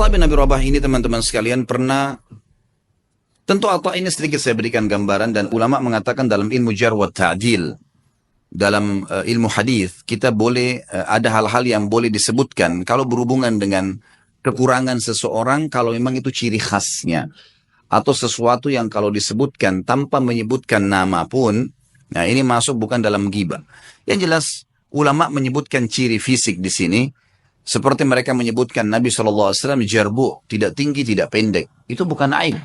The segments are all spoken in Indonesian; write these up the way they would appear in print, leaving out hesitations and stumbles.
Atha bin Abi Rabah ini teman-teman sekalian pernah, tentu Atha ini sedikit saya berikan gambaran, dan ulama mengatakan dalam ilmu jarh wa ta'dil, dalam ilmu hadis kita boleh ada hal-hal yang boleh disebutkan kalau berhubungan dengan kekurangan seseorang, kalau memang itu ciri khasnya, atau sesuatu yang kalau disebutkan tanpa menyebutkan nama pun, nah ini masuk bukan dalam ghibah. Yang jelas ulama menyebutkan ciri fisik di sini. Seperti mereka menyebutkan Nabi SAW jarbu, tidak tinggi, tidak pendek. Itu bukan aib.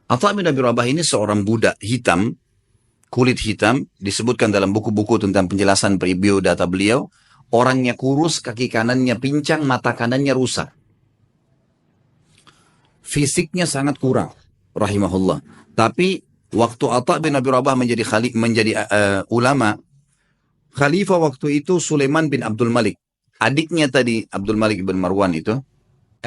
Atha bin Abi Rabah ini seorang budak hitam, kulit hitam, disebutkan dalam buku-buku tentang penjelasan biodata beliau. Orangnya kurus, kaki kanannya pincang, mata kanannya rusak. Fisiknya sangat kurang, rahimahullah. Tapi waktu Atha bin Abi Rabah menjadi ulama, khalifah waktu itu Sulaiman bin Abdul Malik. Adiknya tadi Abdul Malik bin Marwan itu,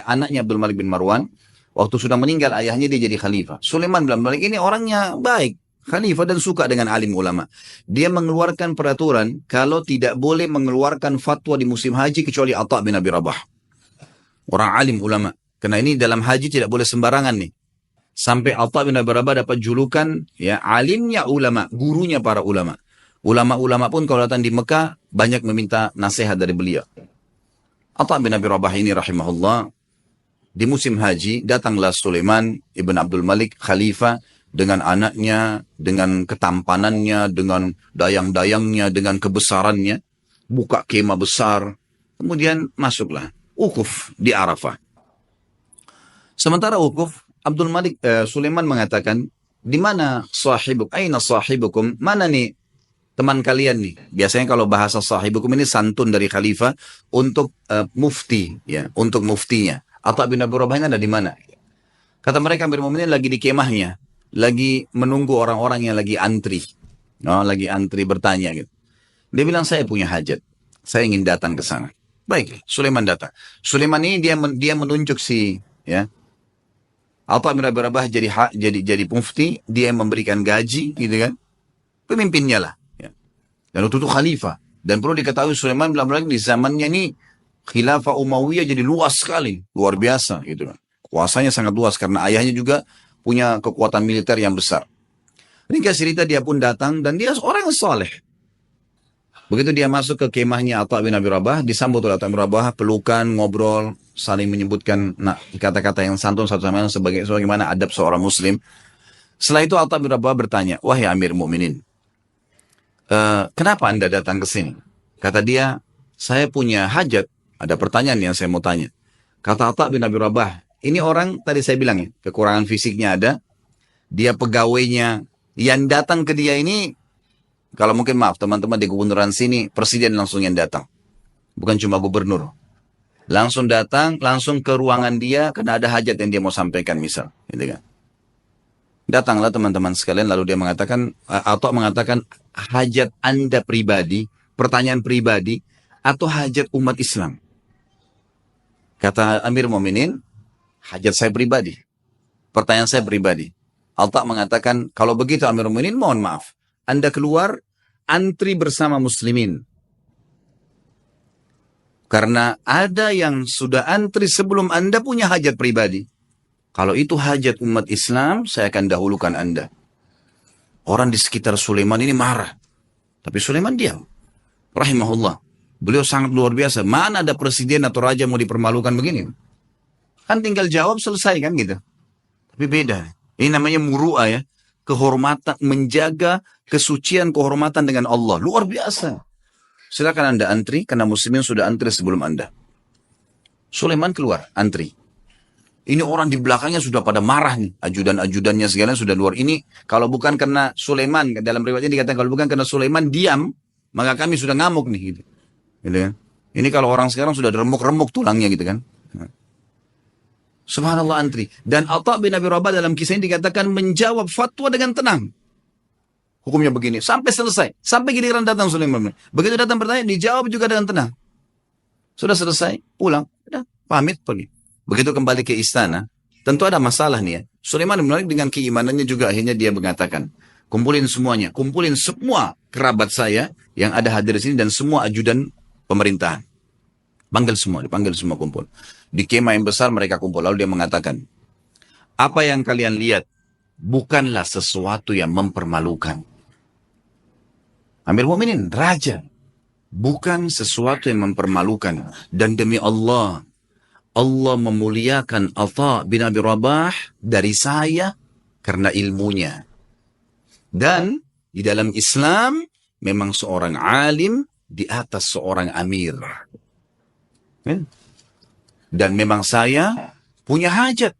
anaknya Abdul Malik bin Marwan, waktu sudah meninggal ayahnya dia jadi khalifah. Sulaiman bin Abdul Malik ini orangnya baik, khalifah dan suka dengan alim ulama. Dia mengeluarkan peraturan kalau tidak boleh mengeluarkan fatwa di musim haji kecuali Atha bin Abi Rabah. Orang alim ulama. Karena ini dalam haji tidak boleh sembarangan nih. Sampai Atha bin Abi Rabah dapat julukan ya alimnya ulama, gurunya para ulama. Ulama-ulama pun kalau datang di Mekah banyak meminta nasihat dari beliau. Atha bin Abi Rabah ini rahimahullah, di musim haji datanglah Sulaiman ibn Abdul Malik khalifah dengan anaknya, dengan ketampanannya, dengan dayang-dayangnya, dengan kebesarannya, buka kemah besar, kemudian masuklah wukuf di Arafah. Sementara wukuf, Sulaiman mengatakan, di mana sahibukum? Aina sahibukum? Mana nih teman kalian nih? Biasanya kalau bahasa sahibukum ini santun dari khalifah untuk mufti, ya, untuk muftinya. Atha bin Abi Rabah ini ada di mana? Kata mereka, Amir Mu'minin lagi di kemahnya, lagi menunggu orang-orang yang lagi antri, lagi antri bertanya gitu. Dia bilang, saya punya hajat, saya ingin datang ke sana. Baik, Sulaiman datang. Sulaiman ini dia menunjuk si, ya, Atha bin Abi Rabah jadi mufti, dia yang memberikan gaji, gitu kan? Pemimpinnya lah. Dan itu khalifah. Dan perlu diketahui Sulaiman bilang di zamannya ini khilafah Umayyah jadi luas sekali. Luar biasa gitu kan. Kuasanya sangat luas karena ayahnya juga punya kekuatan militer yang besar. Ringkas cerita dia pun datang dan dia orang yang soleh. Begitu dia masuk ke kemahnya Atha bin Abi Rabah, disambut oleh Atha bin Abi Rabah, pelukan, ngobrol, saling menyebutkan kata-kata yang santun satu sama lain sebagaimana adab seorang muslim. Setelah itu Atha bin Rabah bertanya, wahai Amir Mu'minin, kenapa Anda datang ke sini? Kata dia, saya punya hajat, ada pertanyaan yang saya mau tanya. Kata Atha bin Abi Rabah, ini orang tadi saya bilang ya, kekurangan fisiknya ada, dia pegawainya, yang datang ke dia ini, kalau mungkin maaf teman-teman di gubernuran sini, presiden langsung yang datang. Bukan cuma gubernur. Langsung datang, langsung ke ruangan dia, karena ada hajat yang dia mau sampaikan misal. Gitu kan. Datanglah teman-teman sekalian, lalu dia mengatakan, atau mengatakan, hajat Anda pribadi, pertanyaan pribadi, atau hajat umat Islam? Kata Amir Mu'minin, hajat saya pribadi. Pertanyaan saya pribadi. Atha mengatakan, kalau begitu Amir Mu'minin, mohon maaf. Anda keluar, antri bersama muslimin. Karena ada yang sudah antri sebelum Anda punya hajat pribadi. Kalau itu hajat umat Islam, saya akan dahulukan Anda. Orang di sekitar Sulaiman ini marah. Tapi Sulaiman diam. Rahimahullah. Beliau sangat luar biasa. Mana ada presiden atau raja mau dipermalukan begini? Kan tinggal jawab selesai kan gitu. Tapi beda. Ini namanya muru'ah ya. Kehormatan, menjaga kesucian kehormatan dengan Allah. Luar biasa. Silakan Anda antri, karena muslimin sudah antri sebelum Anda. Sulaiman keluar, antri. Ini orang di belakangnya sudah pada marah nih. Ajudan-ajudannya segala sudah luar. Ini kalau bukan karena Sulaiman, dalam riwayatnya dikatakan kalau bukan karena Sulaiman diam, maka kami sudah ngamuk nih. Gitu kan? Ini kalau orang sekarang sudah remuk-remuk tulangnya gitu kan. Subhanallah antri. Dan Atha bin Abi Rabah dalam kisah ini dikatakan menjawab fatwa dengan tenang. Hukumnya begini. Sampai selesai. Sampai giliran datang Sulaiman. Begitu datang bertanya, dijawab juga dengan tenang. Sudah selesai, pulang. Udah, pamit, pergi. Begitu kembali ke istana, tentu ada masalah nih ya. Sulaiman menarik dengan keimanannya juga akhirnya dia mengatakan, kumpulin semuanya. Kumpulin semua kerabat saya yang ada hadir di sini dan semua ajudan pemerintahan. Dipanggil semua kumpul. Di kemah yang besar mereka kumpul. Lalu dia mengatakan, apa yang kalian lihat bukanlah sesuatu yang mempermalukan. Amir Mu'minin, raja, bukan sesuatu yang mempermalukan. Dan demi Allah, Allah memuliakan Atha bin Abi Rabah dari saya karena ilmunya. Dan di dalam Islam, memang seorang alim di atas seorang amir. Dan memang saya punya hajat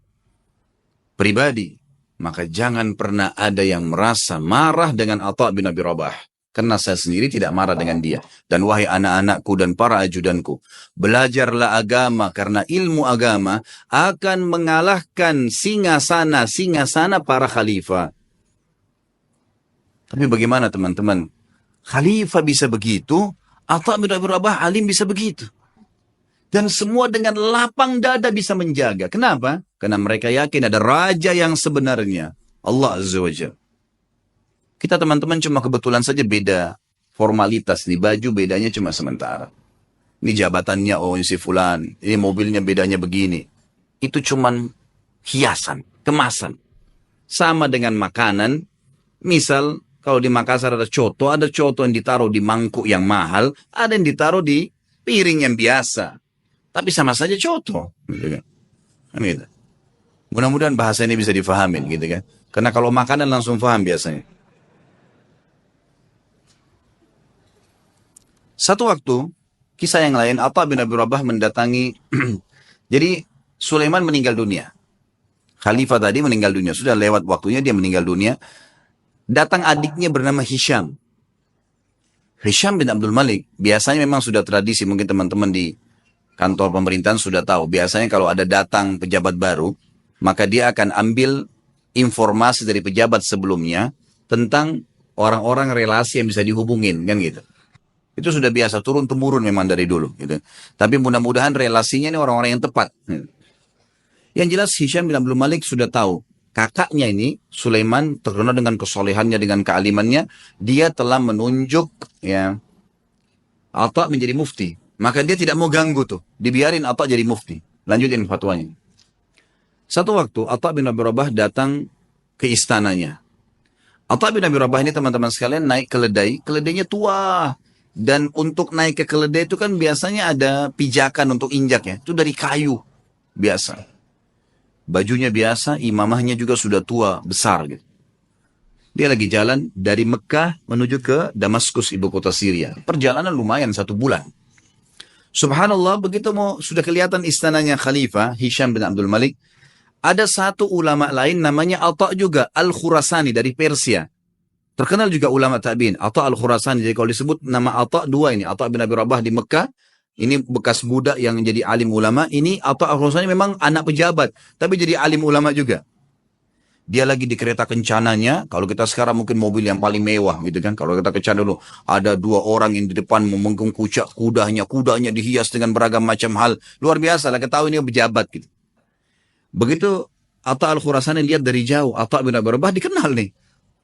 pribadi. Maka jangan pernah ada yang merasa marah dengan Atha bin Abi Rabah. Karena saya sendiri tidak marah dengan dia. Dan wahai anak-anakku dan para ajudanku, belajarlah agama karena ilmu agama akan mengalahkan singasana para khalifah. Tapi bagaimana teman-teman? Khalifah bisa begitu, Atha bin Abi Rabah alim bisa begitu. Dan semua dengan lapang dada bisa menjaga. Kenapa? Karena mereka yakin ada raja yang sebenarnya. Allah Azza wa Jalla. Kita teman-teman cuma kebetulan saja beda formalitas. Di baju bedanya cuma sementara. Ini jabatannya, oh ini si fulan. Ini mobilnya bedanya begini. Itu cuma hiasan, kemasan. Sama dengan makanan. Misal, kalau di Makassar ada coto yang ditaruh di mangkuk yang mahal. Ada yang ditaruh di piring yang biasa. Tapi sama saja coto. Gitu kan. Gitu. Mudah-mudahan bahasa ini bisa difahamin gitu kan. Karena kalau makanan langsung paham biasanya. Satu waktu, kisah yang lain, Atha bin Abi Rabah mendatangi, jadi Sulaiman meninggal dunia. Khalifah tadi meninggal dunia, sudah lewat waktunya dia meninggal dunia. Datang adiknya bernama Hisham. Hisham bin Abdul Malik, biasanya memang sudah tradisi, mungkin teman-teman di kantor pemerintahan sudah tahu. Biasanya kalau ada datang pejabat baru, maka dia akan ambil informasi dari pejabat sebelumnya tentang orang-orang relasi yang bisa dihubungin, kan gitu. Itu sudah biasa, turun-temurun memang dari dulu. Gitu. Tapi mudah-mudahan relasinya ini orang-orang yang tepat. Yang jelas Hisham bin Abdul Malik sudah tahu. Kakaknya ini, Sulaiman, terkenal dengan kesolehannya, dengan kealimannya. Dia telah menunjuk ya Atha menjadi mufti. Maka dia tidak mau ganggu tuh. Dibiarin Atha jadi mufti. Lanjutin fatwanya. Satu waktu Atha bin Abi Rabah datang ke istananya. Atha bin Abi Rabah ini teman-teman sekalian naik keledai. Keledainya tua. Dan untuk naik ke keledai itu kan biasanya ada pijakan untuk injak ya. Itu dari kayu biasa. Bajunya biasa, imamahnya juga sudah tua, besar gitu. Dia lagi jalan dari Mekah menuju ke Damaskus, ibu kota Syria. Perjalanan lumayan 1 bulan. Subhanallah, begitu sudah kelihatan istananya Khalifah, Hisham bin Abdul Malik. Ada satu ulama lain namanya Atha juga, Al-Khurasani dari Persia. Terkenal juga ulama tabi'in, Atha Al-Khurasani. Jadi kalau disebut nama Atha dua ini, Atha bin Abi Rabah di Mekah, ini bekas budak yang jadi alim ulama, ini Atha Al-Khurasani memang anak pejabat, tapi jadi alim ulama juga. Dia lagi di kereta kencananya, kalau kita sekarang mungkin mobil yang paling mewah gitu kan, kalau kita kencana dulu, ada 2 orang yang di depan memegang kucak kudanya dihias dengan beragam macam hal, luar biasa lah, kita tahu ini pejabat gitu. Begitu Atha Al-Khurasani lihat dari jauh, Atha bin Abi Rabah dikenal nih.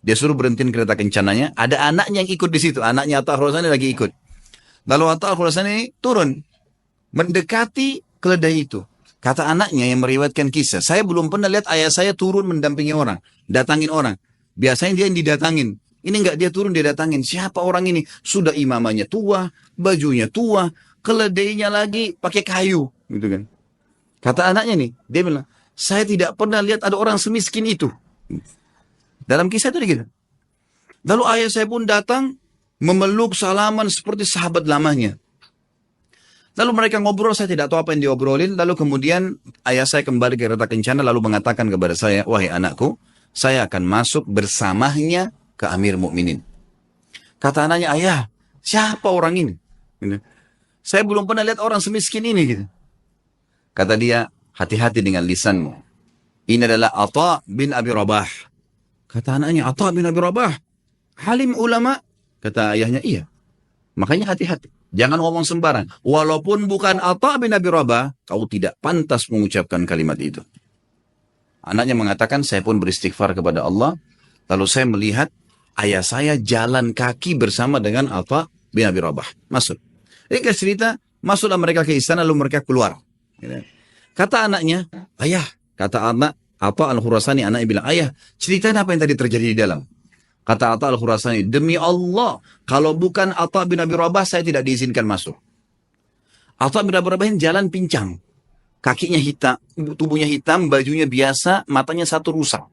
Dia suruh berhentiin kereta kencananya. Ada anaknya yang ikut di situ. Anaknya Atha Al-Khurasani lagi ikut. Lalu Atha Al-Khurasani turun. Mendekati keledai itu. Kata anaknya yang meriwayatkan kisah. Saya belum pernah lihat ayah saya turun mendampingi orang. Datangin orang. Biasanya dia yang didatangin. Ini enggak, dia turun dia datangin. Siapa orang ini? Sudah imamanya tua. Bajunya tua. Keledainya lagi pakai kayu. Gitu kan. Kata anaknya nih. Dia bilang, saya tidak pernah lihat ada orang semiskin itu. Dalam kisah itu gitu. Lalu ayah saya pun datang memeluk salaman seperti sahabat lamanya. Lalu mereka ngobrol, saya tidak tahu apa yang diobrolin. Lalu kemudian ayah saya kembali ke kereta kencana lalu mengatakan kepada saya, wahai anakku, saya akan masuk bersamanya ke Amir Mukminin. Kata anaknya, ayah, siapa orang ini? Saya belum pernah lihat orang semiskin ini. Gitu. Kata dia, hati-hati dengan lisanmu. Ini adalah Atha bin Abi Rabah. Kata anaknya, Atha bin Abi Rabah, halim ulama. Kata ayahnya, iya. Makanya hati-hati. Jangan ngomong sembarang. Walaupun bukan Atha bin Abi Rabah, kau tidak pantas mengucapkan kalimat itu. Anaknya mengatakan, saya pun beristighfar kepada Allah. Lalu saya melihat ayah saya jalan kaki bersama dengan Atha bin Abi Rabah. Masuk. Ringkas cerita, Masuklah mereka ke istana, lalu mereka keluar. Kata anaknya, ayah, kata anak, Atha al-Khurasani, anaknya bilang, ayah, ceritain apa yang tadi terjadi di dalam. Kata Atha al-Khurasani, demi Allah, kalau bukan Atha bin Abi Rabah, saya tidak diizinkan masuk. Atha bin Abi Rabah jalan pincang. Kakinya hitam, tubuhnya hitam, bajunya biasa, matanya satu rusak.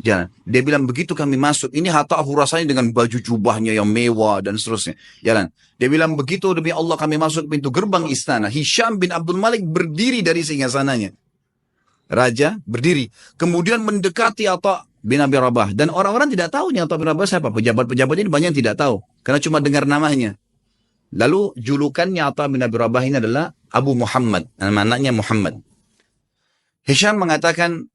Jalan. Dia bilang, begitu kami masuk, ini Atha al-Khurasani dengan baju jubahnya yang mewah dan seterusnya. Jalan. Dia bilang, begitu demi Allah kami masuk pintu gerbang istana. Hisham bin Abdul Malik berdiri dari singgasananya. Raja berdiri. Kemudian mendekati Atha bin Abi Rabah. Dan orang-orang tidak tahu nih Atha bin Rabah siapa. Pejabat-pejabat ini banyak yang tidak tahu. Karena cuma dengar namanya. Lalu julukannya Atha bin Abi Rabah ini adalah Abu Muhammad. Anaknya Muhammad. Hisham mengatakan,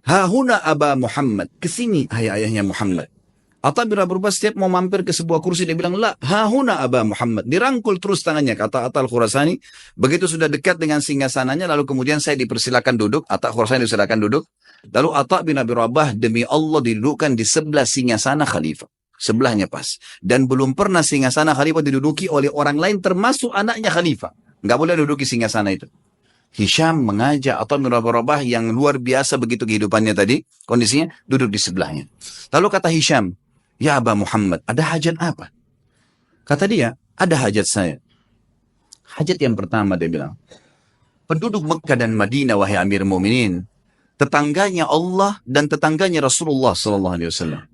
Hahuna Aba Muhammad. Kesini ayahnya Muhammad. Atha bin Abi Rabah setiap mau mampir ke sebuah kursi, dia bilang, la, hahuna Aba Muhammad. Dirangkul terus tangannya, kata Atha al-Khurasani. Begitu sudah dekat dengan singgasananya, lalu kemudian saya dipersilakan duduk. Atha al-Khurasani dipersilakan duduk. Lalu Atha bin Abi Rabah, demi Allah didudukkan di sebelah singgasana khalifah. Sebelahnya pas. Dan belum pernah singgasana khalifah diduduki oleh orang lain, termasuk anaknya khalifah. Nggak boleh duduki singgasana itu. Hisham mengajak Atha bin Abi Rabah yang luar biasa begitu kehidupannya tadi, kondisinya duduk di sebelahnya. Lalu kata Hisham, ya Aba Muhammad, ada hajat apa? Kata dia, ada hajat saya. Hajat yang pertama dia bilang, penduduk Mekah dan Madinah, wahai Amir Mu'minin, tetangganya Allah dan tetangganya Rasulullah SAW.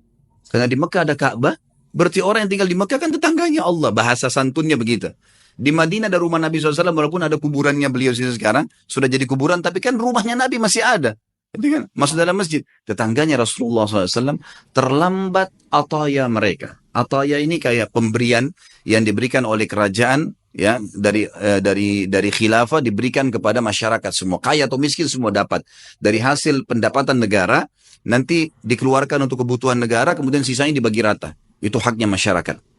Karena di Mekah ada Ka'bah, berarti orang yang tinggal di Mekah kan tetangganya Allah. Bahasa santunnya begitu. Di Madinah ada rumah Nabi SAW, walaupun ada kuburannya beliau sekarang, sudah jadi kuburan, tapi kan rumahnya Nabi masih ada. Itu kan masuk dalam masjid. Tetangganya Rasulullah SAW terlambat ataya mereka. Ataya ini kayak pemberian yang diberikan oleh kerajaan, ya, dari khilafah diberikan kepada masyarakat semua, kaya atau miskin semua dapat dari hasil pendapatan negara, nanti dikeluarkan untuk kebutuhan negara, kemudian sisanya dibagi rata. Itu haknya masyarakat.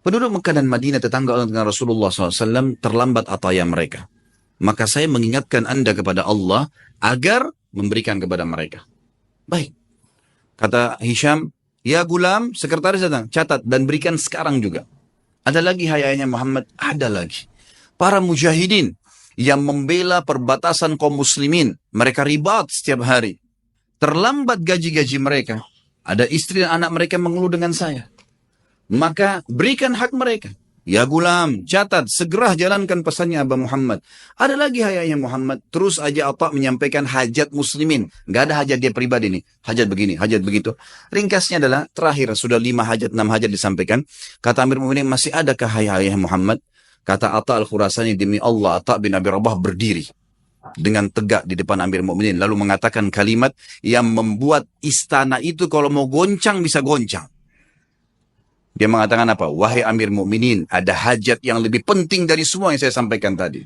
Penduduk Mekah dan Madinah tetangga dengan Rasulullah SAW terlambat ataya mereka. Maka saya mengingatkan anda kepada Allah agar memberikan kepada mereka. Baik. Kata Hisham, ya gulam, sekretaris datang, catat dan berikan sekarang juga. Ada lagi hayanya Muhammad, ada lagi. Para mujahidin yang membela perbatasan kaum muslimin, mereka ribat setiap hari. Terlambat gaji-gaji mereka. Ada istri dan anak mereka mengeluh dengan saya. Maka berikan hak mereka. Ya gulam, catat, segera jalankan pesannya Aba Muhammad. Ada lagi hayanya Muhammad. Terus aja Atha menyampaikan hajat muslimin. Gak ada hajat dia pribadi nih. Hajat begini, hajat begitu. Ringkasnya adalah, terakhir sudah 5 hajat, 6 hajat disampaikan. Kata Amir Mu'minin, masih adakah hayanya Muhammad? Kata Atha al-Khurasani, demi Allah, Atha bin Abi Rabah berdiri dengan tegak di depan Amir Mu'minin. Lalu mengatakan kalimat yang membuat istana itu kalau mau goncang bisa goncang. Dia mengatakan apa? Wahai Amir Mu'minin, ada hajat yang lebih penting dari semua yang saya sampaikan tadi.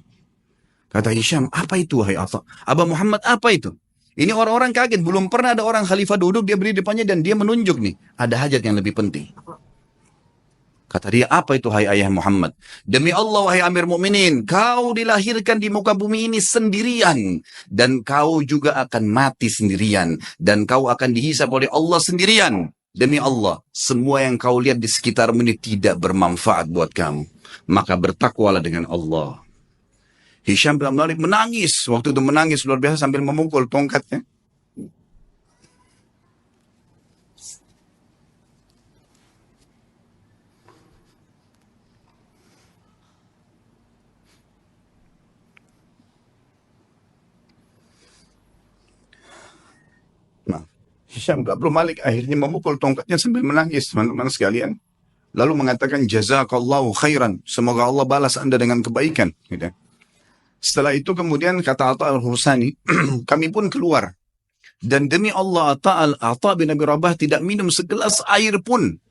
Kata Hisham, apa itu wahai Atha? Aba Muhammad, apa itu? Ini orang-orang kaget, belum pernah ada orang khalifah duduk, dia berdiri depannya dan dia menunjuk nih. Ada hajat yang lebih penting. Kata dia, apa itu hai ayah Muhammad? Demi Allah wahai Amir Mu'minin, kau dilahirkan di muka bumi ini sendirian. Dan kau juga akan mati sendirian. Dan kau akan dihisab oleh Allah sendirian. Demi Allah, semua yang kau lihat di sekitarmu ini tidak bermanfaat buat kamu. Maka bertakwalah dengan Allah. Hisham bin Malik menangis. Waktu itu menangis luar biasa sambil memukul tongkatnya. Hisham bin Abdul Malik akhirnya memukul tongkatnya sambil menangis, teman-teman sekalian. Lalu mengatakan, jazakallahu khairan. Semoga Allah balas anda dengan kebaikan. Gitu. Setelah itu kemudian kata Atha al-Khurasani, kami pun keluar. Dan demi Allah, Atha bin Abi Rabah tidak minum segelas air pun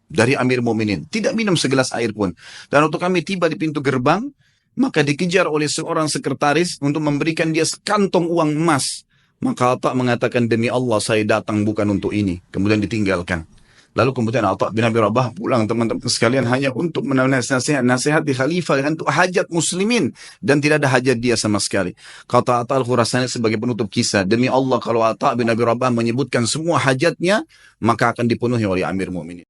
dari Amir Mu'minin. Tidak minum segelas air pun. Dan waktu kami tiba di pintu gerbang, maka dikejar oleh seorang sekretaris untuk memberikan dia sekantong uang emas. Maka Atha mengatakan, demi Allah saya datang bukan untuk ini. Kemudian ditinggalkan. Lalu kemudian Atha bin Abi Rabah pulang teman-teman sekalian hanya untuk nasihat di khalifah untuk hajat muslimin. Dan tidak ada hajat dia sama sekali. Kata Atha al-Khurasani sebagai penutup kisah, demi Allah kalau Atha bin Abi Rabah menyebutkan semua hajatnya, maka akan dipenuhi oleh Amir Mu'minin.